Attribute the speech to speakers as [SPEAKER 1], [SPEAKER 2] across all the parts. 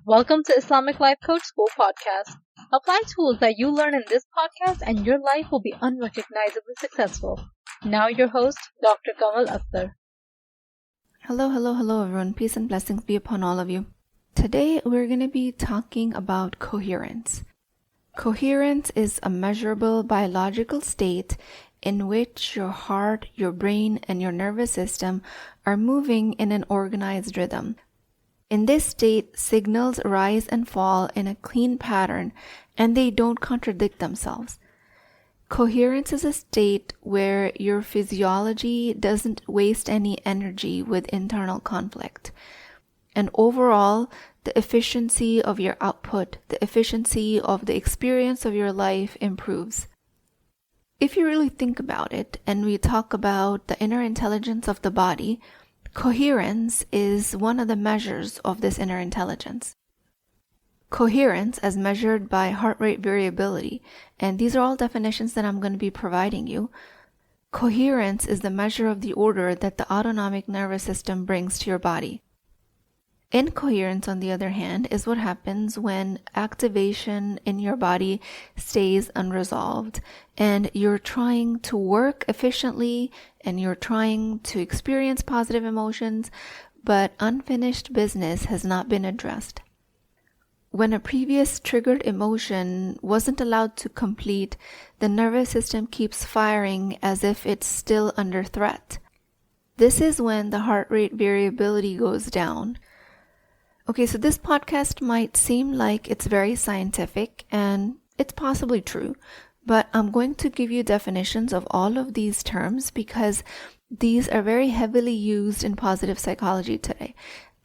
[SPEAKER 1] Welcome to Islamic Life Coach School podcast. Apply tools that you learn in this podcast and your life will be unrecognizably successful. Now your host, Dr. Kamal Akhtar.
[SPEAKER 2] Hello everyone. Peace and blessings be upon all of you. Today we're going to be talking about coherence. Coherence is a measurable biological state in which your heart, your brain, and your nervous system are moving in an organized rhythm. In this state, signals rise and fall in a clean pattern, and they don't contradict themselves. Coherence is a state where your physiology doesn't waste any energy with internal conflict. And overall, the efficiency of your output, the efficiency of the experience of your life improves. If you really think about it, and we talk about the inner intelligence of the body, coherence is one of the measures of this inner intelligence. Coherence as measured by heart rate variability, and these are all definitions that I'm going to be providing you. Coherence is the measure of the order that the autonomic nervous system brings to your body. Incoherence, on the other hand, is what happens when activation in your body stays unresolved and you're trying to work efficiently and you're trying to experience positive emotions, but unfinished business has not been addressed. When a previous triggered emotion wasn't allowed to complete, the nervous system keeps firing as if it's still under threat. This is when the heart rate variability goes down. Okay, so this podcast might seem like it's very scientific, and it's possibly true, but I'm going to give you definitions of all of these terms because these are very heavily used in positive psychology today.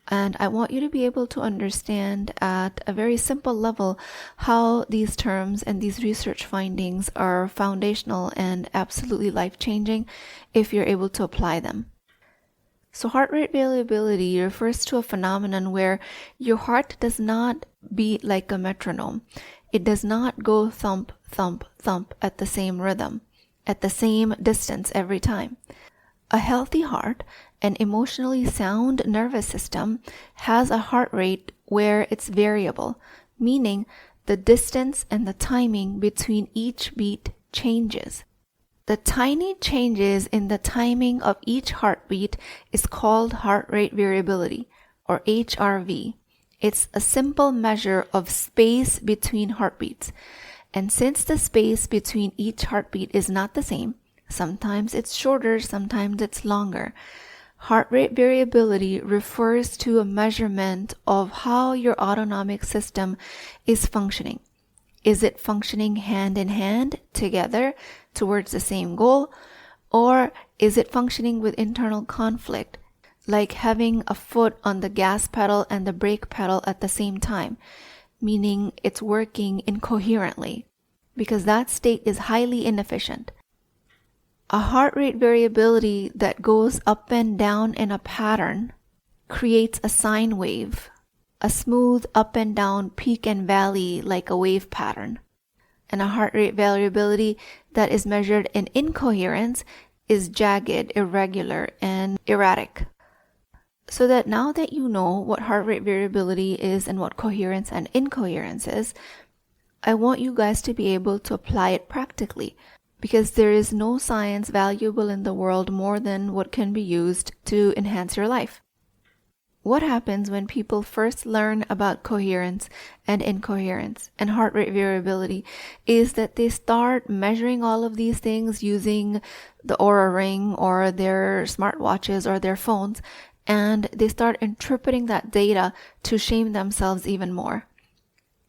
[SPEAKER 2] And I want you to be able to understand at a very simple level how these terms and these research findings are foundational and absolutely life-changing if you're able to apply them. So heart rate variability refers to a phenomenon where your heart does not beat like a metronome. It does not go thump, thump, thump at the same rhythm, at the same distance every time. A healthy heart, an emotionally sound nervous system, has a heart rate where it's variable, meaning the distance and the timing between each beat changes. The tiny changes in the timing of each heartbeat is called heart rate variability, or HRV. It's a simple measure of space between heartbeats. And since the space between each heartbeat is not the same, sometimes it's shorter, sometimes it's longer. Heart rate variability refers to a measurement of how your autonomic system is functioning. Is it functioning hand in hand together towards the same goal? Or is it functioning with internal conflict, like having a foot on the gas pedal and the brake pedal at the same time, meaning it's working incoherently, because that state is highly inefficient. A heart rate variability that goes up and down in a pattern creates a sine wave, a smooth up and down peak and valley like a wave pattern. And a heart rate variability that is measured in incoherence is jagged, irregular, and erratic. So that now that you know what heart rate variability is and what coherence and incoherence is, I want you guys to be able to apply it practically, because there is no science valuable in the world more than what can be used to enhance your life. What happens when people first learn about coherence and incoherence and heart rate variability is that they start measuring all of these things using the Oura Ring or their smartwatches or their phones, and they start interpreting that data to shame themselves even more.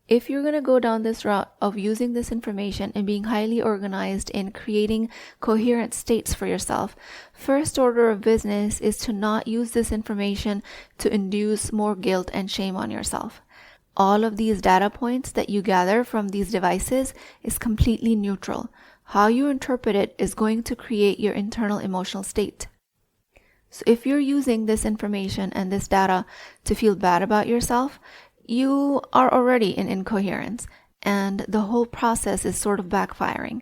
[SPEAKER 2] If you're going to go down this route of using this information and being highly organized in creating coherent states for yourself, first order of business is to not use this information to induce more guilt and shame on yourself. All of these data points that you gather from these devices is completely neutral. How you interpret it is going to create your internal emotional state. So if you're using this information and this data to feel bad about yourself, you are already in incoherence, and the whole process is sort of backfiring.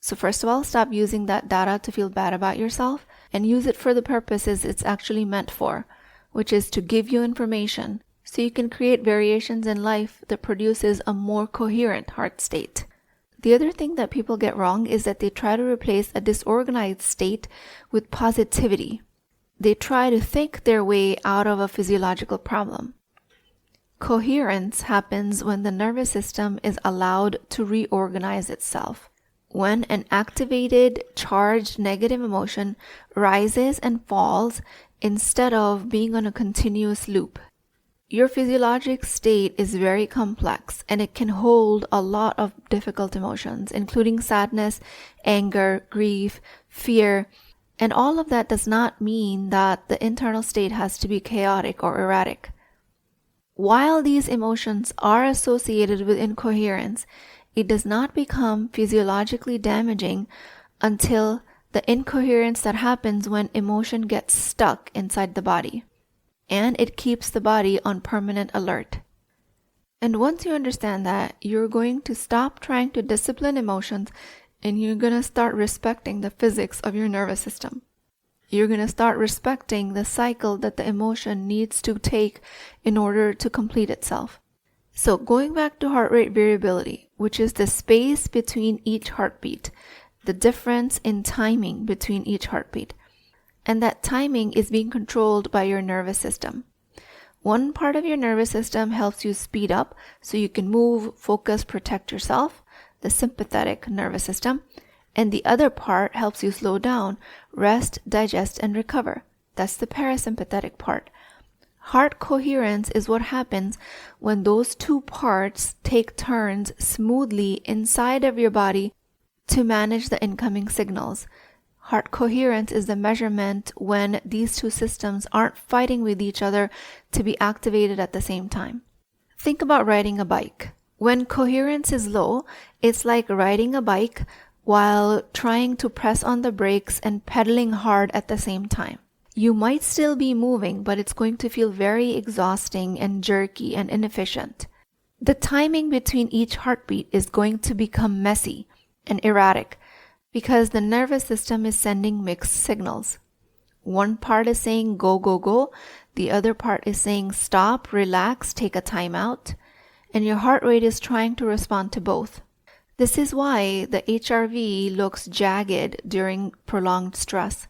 [SPEAKER 2] So first of all, stop using that data to feel bad about yourself and use it for the purposes it's actually meant for, which is to give you information so you can create variations in life that produces a more coherent heart state. The other thing that people get wrong is that they try to replace a disorganized state with positivity. They try to think their way out of a physiological problem. Coherence happens when the nervous system is allowed to reorganize itself. When an activated, charged negative emotion rises and falls instead of being on a continuous loop. Your physiologic state is very complex and it can hold a lot of difficult emotions, including sadness, anger, grief, fear, and all of that does not mean that the internal state has to be chaotic or erratic. While these emotions are associated with incoherence, it does not become physiologically damaging until the incoherence that happens when emotion gets stuck inside the body, and it keeps the body on permanent alert. And once you understand that, you're going to stop trying to discipline emotions and you're going to start respecting the physics of your nervous system. You're going to start respecting the cycle that the emotion needs to take in order to complete itself. So going back to heart rate variability, which is the space between each heartbeat, the difference in timing between each heartbeat. And that timing is being controlled by your nervous system. One part of your nervous system helps you speed up so you can move, focus, protect yourself, the sympathetic nervous system. And the other part helps you slow down, rest, digest, and recover. That's the parasympathetic part. Heart coherence is what happens when those two parts take turns smoothly inside of your body to manage the incoming signals. Heart coherence is the measurement when these two systems aren't fighting with each other to be activated at the same time. Think about riding a bike. When coherence is low, it's like riding a bike while trying to press on the brakes and pedaling hard at the same time. You might still be moving, but it's going to feel very exhausting and jerky and inefficient. The timing between each heartbeat is going to become messy and erratic because the nervous system is sending mixed signals. One part is saying go, go, go. The other part is saying stop, relax, take a time out. And your heart rate is trying to respond to both. This is why the HRV looks jagged during prolonged stress.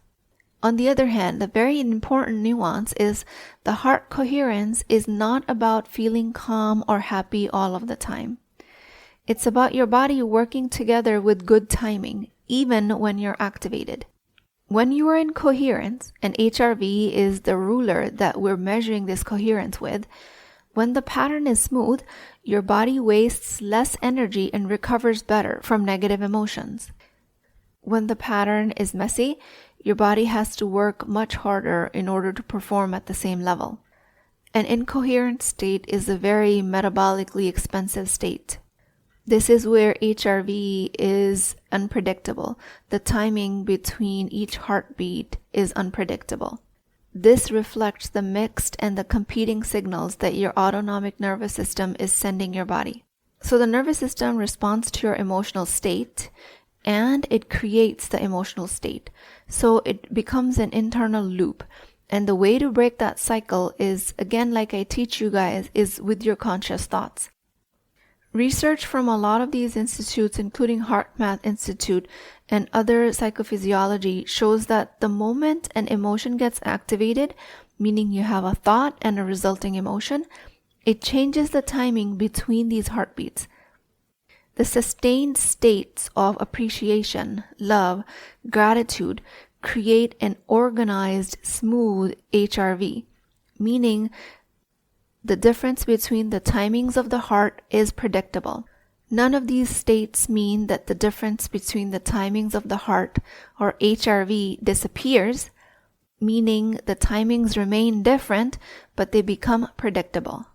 [SPEAKER 2] On the other hand, the very important nuance is the heart coherence is not about feeling calm or happy all of the time. It's about your body working together with good timing, even when you're activated. When you are in coherence, and HRV is the ruler that we're measuring this coherence with, when the pattern is smooth, your body wastes less energy and recovers better from negative emotions. When the pattern is messy, your body has to work much harder in order to perform at the same level. An incoherent state is a very metabolically expensive state. This is where HRV is unpredictable. The timing between each heartbeat is unpredictable. This reflects the mixed and the competing signals that your autonomic nervous system is sending your body. So the nervous system responds to your emotional state and it creates the emotional state. So it becomes an internal loop. And the way to break that cycle is, again, like I teach you guys, is with your conscious thoughts. Research from a lot of these institutes, including HeartMath Institute and other psychophysiology, shows that the moment an emotion gets activated, meaning you have a thought and a resulting emotion, it changes the timing between these heartbeats. The sustained states of appreciation, love, gratitude create an organized, smooth HRV, meaning the difference between the timings of the heart is predictable. None of these states mean that the difference between the timings of the heart, or HRV, disappears, meaning the timings remain different, but they become predictable.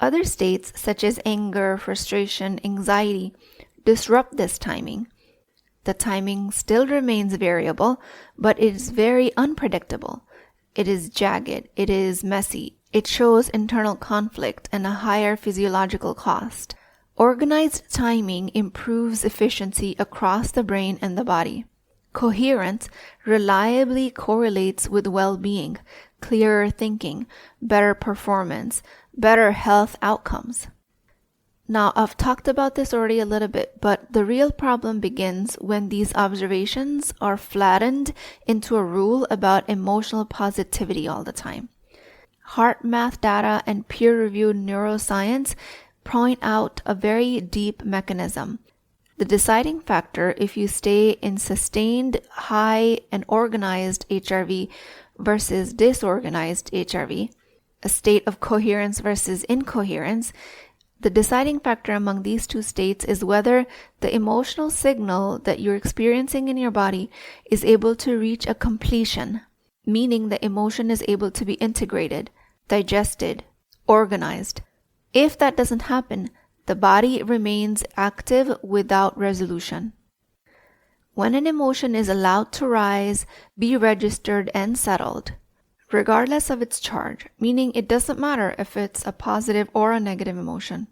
[SPEAKER 2] Other states, such as anger, frustration, anxiety, disrupt this timing. The timing still remains variable, but it is very unpredictable. It is jagged. It is messy. It shows internal conflict and a higher physiological cost. Organized timing improves efficiency across the brain and the body. Coherence reliably correlates with well-being, clearer thinking, better performance, better health outcomes. Now, I've talked about this already a little bit, but the real problem begins when these observations are flattened into a rule about emotional positivity all the time. Heart math data and peer-reviewed neuroscience point out a very deep mechanism. The deciding factor if you stay in sustained, high, and organized HRV versus disorganized HRV, a state of coherence versus incoherence, the deciding factor among these two states is whether the emotional signal that you're experiencing in your body is able to reach a completion, meaning the emotion is able to be integrated, digested, organized. If that doesn't happen, the body remains active without resolution. When an emotion is allowed to rise, be registered, and settled, regardless of its charge, meaning it doesn't matter if it's a positive or a negative emotion,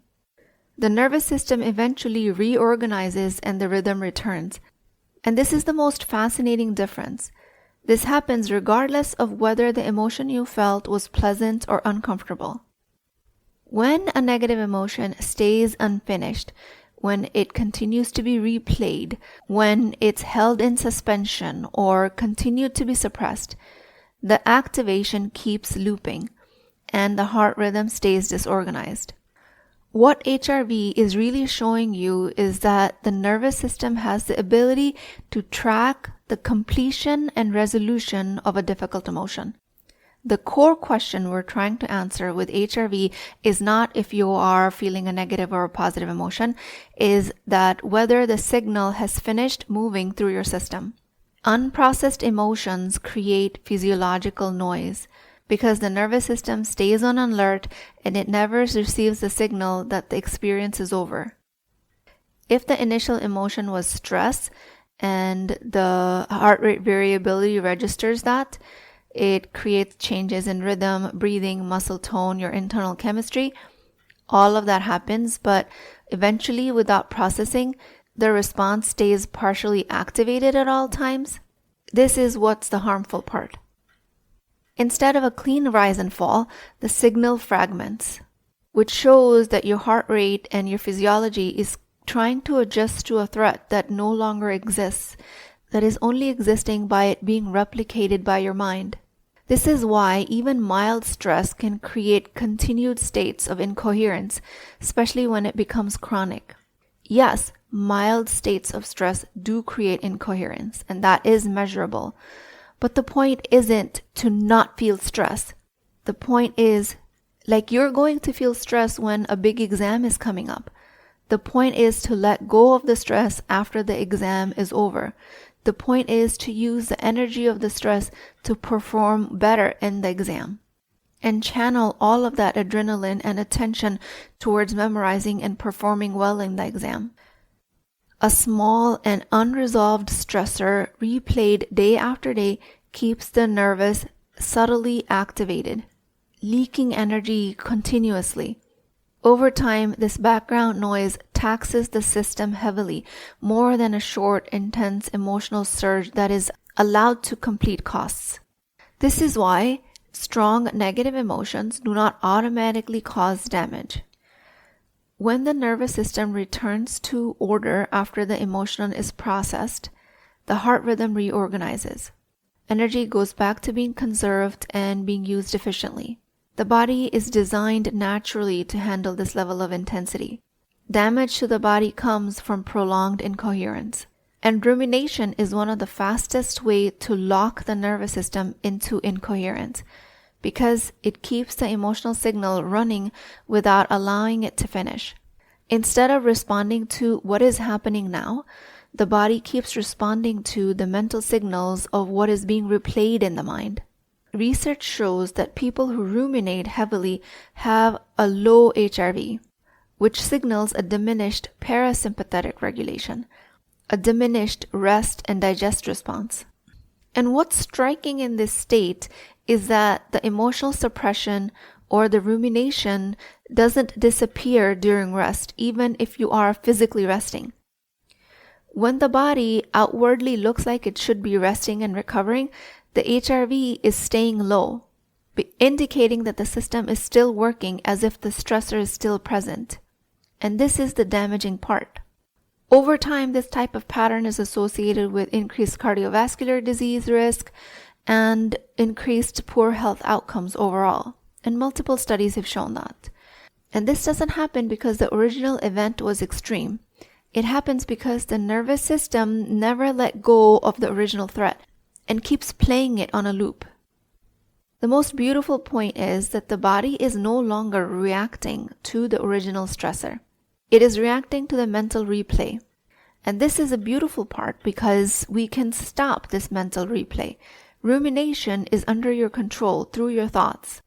[SPEAKER 2] the nervous system eventually reorganizes and the rhythm returns. And this is the most fascinating difference. This happens regardless of whether the emotion you felt was pleasant or uncomfortable. When a negative emotion stays unfinished, when it continues to be replayed, when it's held in suspension or continued to be suppressed, the activation keeps looping and the heart rhythm stays disorganized. What HRV is really showing you is that the nervous system has the ability to track the completion and resolution of a difficult emotion. The core question we're trying to answer with HRV is not if you are feeling a negative or a positive emotion, is that whether the signal has finished moving through your system. Unprocessed emotions create physiological noise because the nervous system stays on alert and it never receives the signal that the experience is over. If the initial emotion was stress and the heart rate variability registers that, it creates changes in rhythm, breathing, muscle tone, your internal chemistry. All of that happens, but eventually, without processing, the response stays partially activated at all times. This is what's the harmful part. Instead of a clean rise and fall, the signal fragments, which shows that your heart rate and your physiology is trying to adjust to a threat that no longer exists, that is only existing by it being replicated by your mind. This is why even mild stress can create continued states of incoherence, especially when it becomes chronic. Yes, mild states of stress do create incoherence, and that is measurable. But the point isn't to not feel stress. The point is, like you're going to feel stress when a big exam is coming up. The point is to let go of the stress after the exam is over. The point is to use the energy of the stress to perform better in the exam and channel all of that adrenaline and attention towards memorizing and performing well in the exam. A small and unresolved stressor replayed day after day keeps the nervous subtly activated, leaking energy continuously. Over time, this background noise taxes the system heavily, more than a short, intense emotional surge that is allowed to complete costs. This is why strong negative emotions do not automatically cause damage. When the nervous system returns to order after the emotion is processed, the heart rhythm reorganizes. Energy goes back to being conserved and being used efficiently. The body is designed naturally to handle this level of intensity. Damage to the body comes from prolonged incoherence. And rumination is one of the fastest ways to lock the nervous system into incoherence because it keeps the emotional signal running without allowing it to finish. Instead of responding to what is happening now, the body keeps responding to the mental signals of what is being replayed in the mind. Research shows that people who ruminate heavily have a low HRV, which signals a diminished parasympathetic regulation, a diminished rest and digest response. And what's striking in this state is that the emotional suppression or the rumination doesn't disappear during rest, even if you are physically resting. When the body outwardly looks like it should be resting and recovering, the HRV is staying low, indicating that the system is still working as if the stressor is still present. And this is the damaging part. Over time, this type of pattern is associated with increased cardiovascular disease risk and increased poor health outcomes overall. And multiple studies have shown that. And this doesn't happen because the original event was extreme. It happens because the nervous system never let go of the original threat and keeps playing it on a loop. The most beautiful point is that the body is no longer reacting to the original stressor. It is reacting to the mental replay. And this is a beautiful part because we can stop this mental replay. Rumination is under your control through your thoughts.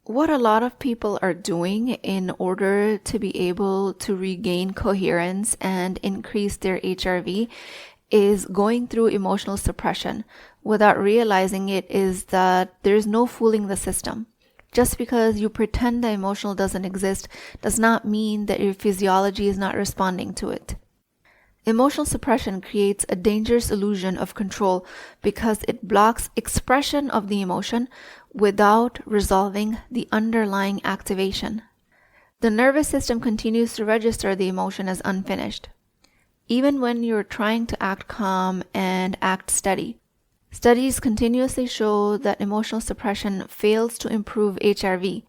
[SPEAKER 2] What a lot of people are doing in order to be able to regain coherence and increase their HRV is going through emotional suppression without realizing it is that there's no fooling the system. Just because you pretend the emotional doesn't exist does not mean that your physiology is not responding to it. Emotional suppression creates a dangerous illusion of control because it blocks expression of the emotion without resolving the underlying activation. The nervous system continues to register the emotion as unfinished, even when you're trying to act calm and act steady. Studies continuously show that emotional suppression fails to improve HRV.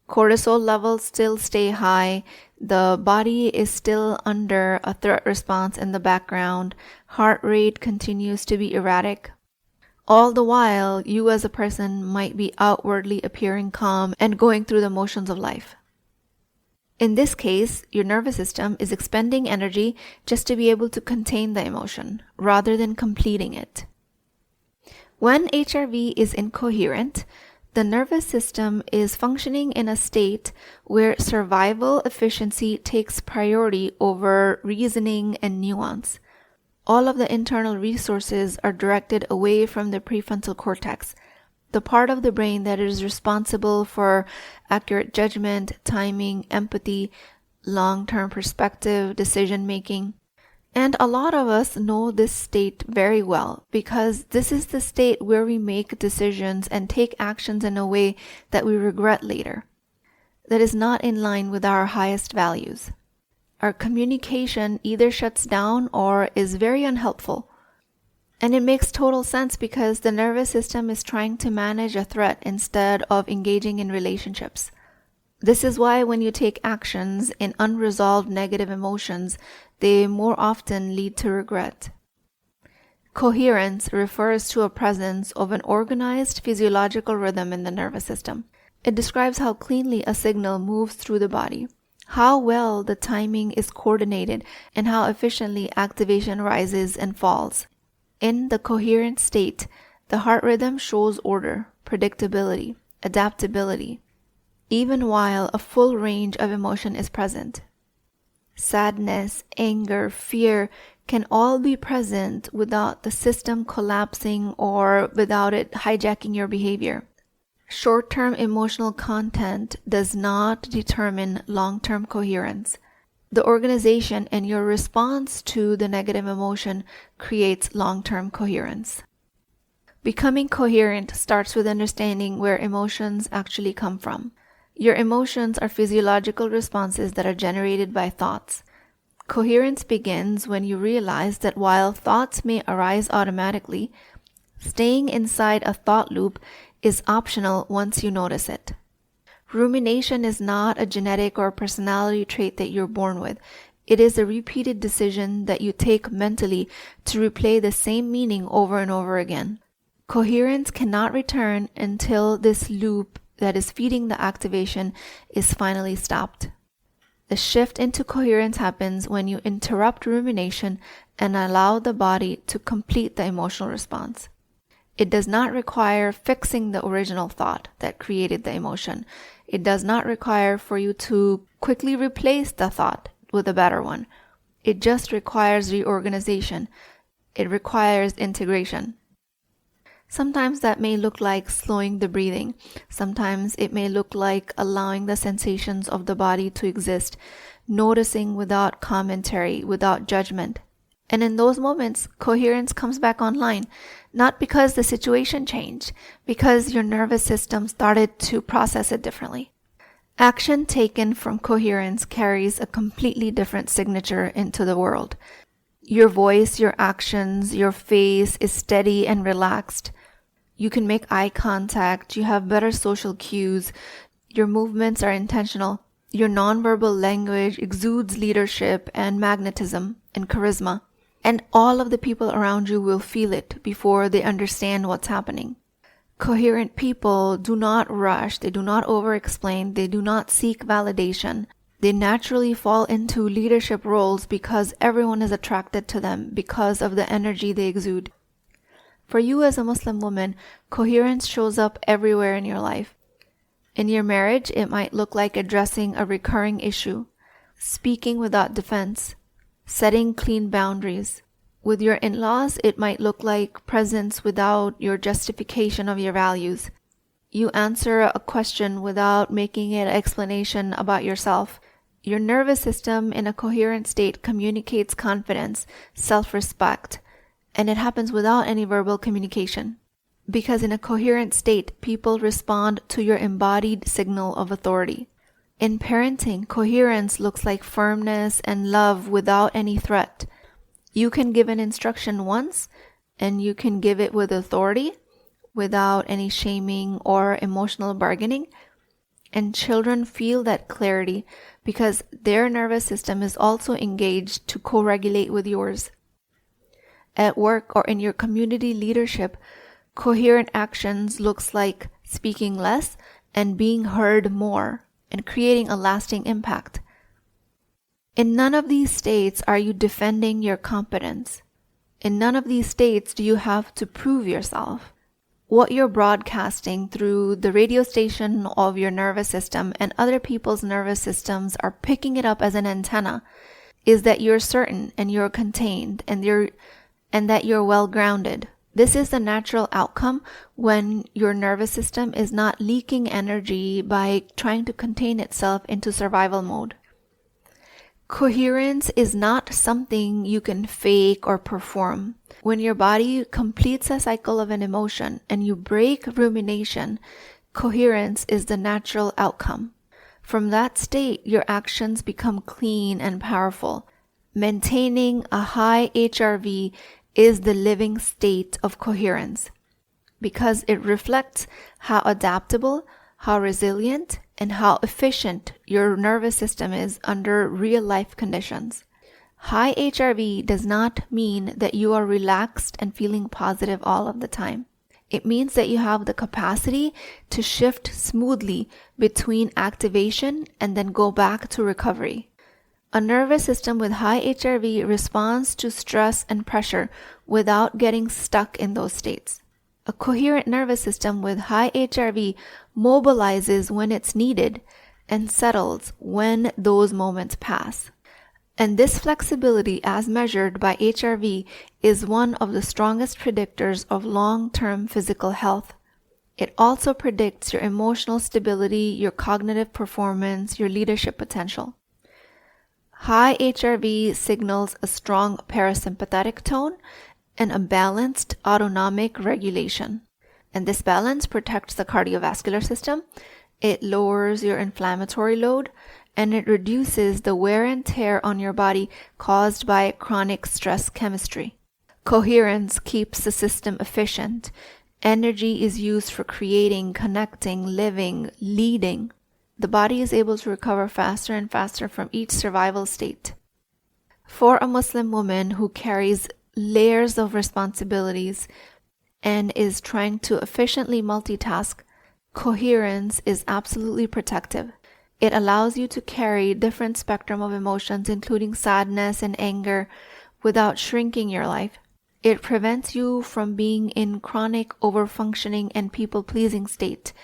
[SPEAKER 2] Cortisol levels still stay high, the body is still under a threat response in the background, heart rate continues to be erratic. All the while, you as a person might be outwardly appearing calm and going through the motions of life. In this case, your nervous system is expending energy just to be able to contain the emotion, rather than completing it. When HRV is incoherent, the nervous system is functioning in a state where survival efficiency takes priority over reasoning and nuance. All of the internal resources are directed away from the prefrontal cortex, the part of the brain that is responsible for accurate judgment, timing, empathy, long-term perspective, decision-making. And a lot of us know this state very well because this is the state where we make decisions and take actions in a way that we regret later, that is not in line with our highest values. Our communication either shuts down or is very unhelpful. And it makes total sense because the nervous system is trying to manage a threat instead of engaging in relationships. This is why when you take actions in unresolved negative emotions, they more often lead to regret. Coherence refers to a presence of an organized physiological rhythm in the nervous system. It describes how cleanly a signal moves through the body, how well the timing is coordinated, and how efficiently activation rises and falls. In the coherent state, the heart rhythm shows order, predictability, adaptability, even while a full range of emotion is present. Sadness, anger, fear can all be present without the system collapsing or without it hijacking your behavior. Short-term emotional content does not determine long-term coherence. The organization and your response to the negative emotion creates long-term coherence. Becoming coherent starts with understanding where emotions actually come from. Your emotions are physiological responses that are generated by thoughts. Coherence begins when you realize that while thoughts may arise automatically, staying inside a thought loop is optional once you notice it. Rumination is not a genetic or personality trait that you're born with. It is a repeated decision that you take mentally to replay the same meaning over and over again. Coherence cannot return until this loop that is feeding the activation is finally stopped. The shift into coherence happens when you interrupt rumination and allow the body to complete the emotional response. It does not require fixing the original thought that created the emotion. It does not require for you to quickly replace the thought with a better one. It just requires reorganization. It requires integration. Sometimes that may look like slowing the breathing. Sometimes it may look like allowing the sensations of the body to exist. noticing without commentary, without judgment. And in those moments, coherence comes back online, not because the situation changed, because your nervous system started to process it differently. Action taken from coherence carries a completely different signature into the world. Your voice, your actions, your face is steady and relaxed. You can make eye contact, you have better social cues, your movements are intentional, your nonverbal language exudes leadership and magnetism and charisma. And all of the people around you will feel it before they understand what's happening. Coherent people do not rush, they do not over-explain, they do not seek validation. They naturally fall into leadership roles because everyone is attracted to them because of the energy they exude. For you as a Muslim woman, coherence shows up everywhere in your life. In your marriage, it might look like addressing a recurring issue, speaking without defense, setting clean boundaries. With your in-laws, it might look like presence without your justification of your values. You answer a question without making an explanation about yourself. Your nervous system in a coherent state communicates confidence, self-respect, and it happens without any verbal communication. Because in a coherent state, people respond to your embodied signal of authority. In parenting, coherence looks like firmness and love without any threat. You can give an instruction once, and you can give it with authority, without any shaming or emotional bargaining. And children feel that clarity because their nervous system is also engaged to co-regulate with yours. At work or in your community leadership, coherent actions looks like speaking less and being heard more, and creating a lasting impact. In none of these states are you defending your competence. In none of these states do you have to prove yourself. What you're broadcasting through the radio station of your nervous system and other people's nervous systems are picking it up as an antenna is that you're certain and you're contained and that you're well grounded. This is the natural outcome when your nervous system is not leaking energy by trying to contain itself into survival mode. Coherence is not something you can fake or perform. When your body completes a cycle of an emotion and you break rumination, coherence is the natural outcome. From that state, your actions become clean and powerful. Maintaining a high HRV is the living state of coherence because it reflects how adaptable, how resilient, and how efficient your nervous system is under real-life conditions. High HRV does not mean that you are relaxed and feeling positive all of the time. It means that you have the capacity to shift smoothly between activation and then go back to recovery. A nervous system with high HRV responds to stress and pressure without getting stuck in those states. A coherent nervous system with high HRV mobilizes when it's needed and settles when those moments pass. And this flexibility as measured by HRV is one of the strongest predictors of long-term physical health. It also predicts your emotional stability, your cognitive performance, your leadership potential. High HRV signals a strong parasympathetic tone and a balanced autonomic regulation. And this balance protects the cardiovascular system, it lowers your inflammatory load, and it reduces the wear and tear on your body caused by chronic stress chemistry. Coherence keeps the system efficient. Energy is used for creating, connecting, living, leading. The body is able to recover faster and faster from each survival state. For a Muslim woman who carries layers of responsibilities and is trying to efficiently multitask, coherence is absolutely protective. It allows you to carry different spectrum of emotions, including sadness and anger, without shrinking your life. It prevents you from being in chronic overfunctioning and people-pleasing state.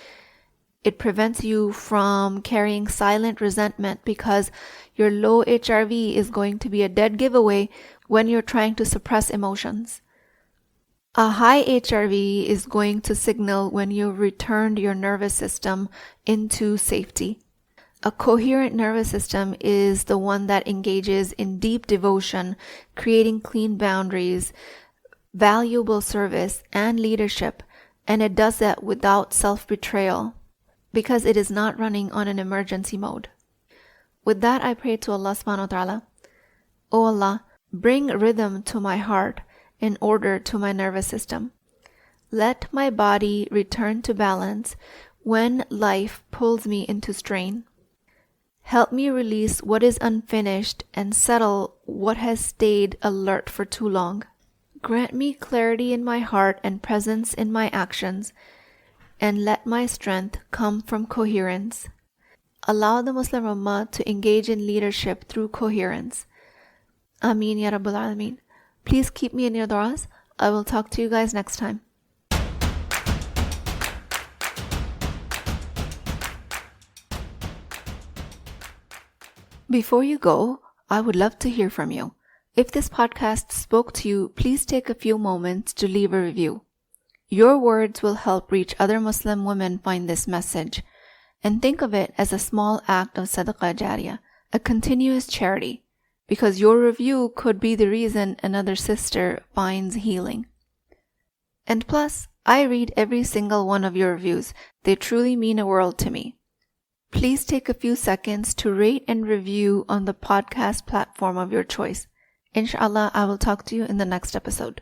[SPEAKER 2] It prevents you from carrying silent resentment because your low HRV is going to be a dead giveaway when you're trying to suppress emotions. A high HRV is going to signal when you've returned your nervous system into safety. A coherent nervous system is the one that engages in deep devotion, creating clean boundaries, valuable service, and leadership, and it does that without self-betrayal because it is not running on an emergency mode. With that, I pray to Allah subhanahu wa ta'ala, O Allah, bring rhythm to my heart and order to my nervous system. Let my body return to balance when life pulls me into strain. Help me release what is unfinished and settle what has stayed alert for too long. Grant me clarity in my heart and presence in my actions, and let my strength come from coherence. Allow the Muslim Ummah to engage in leadership through coherence. Ameen Ya Rabbal Alameen. Please keep me in your du'as. I will talk to you guys next time. Before you go, I would love to hear from you. If this podcast spoke to you, please take a few moments to leave a review. Your words will help reach other Muslim women find this message. And think of it as a small act of sadaqah jariyah, a continuous charity, because your review could be the reason another sister finds healing. And plus, I read every single one of your reviews. They truly mean a world to me. Please take a few seconds to rate and review on the podcast platform of your choice. Inshallah, I will talk to you in the next episode.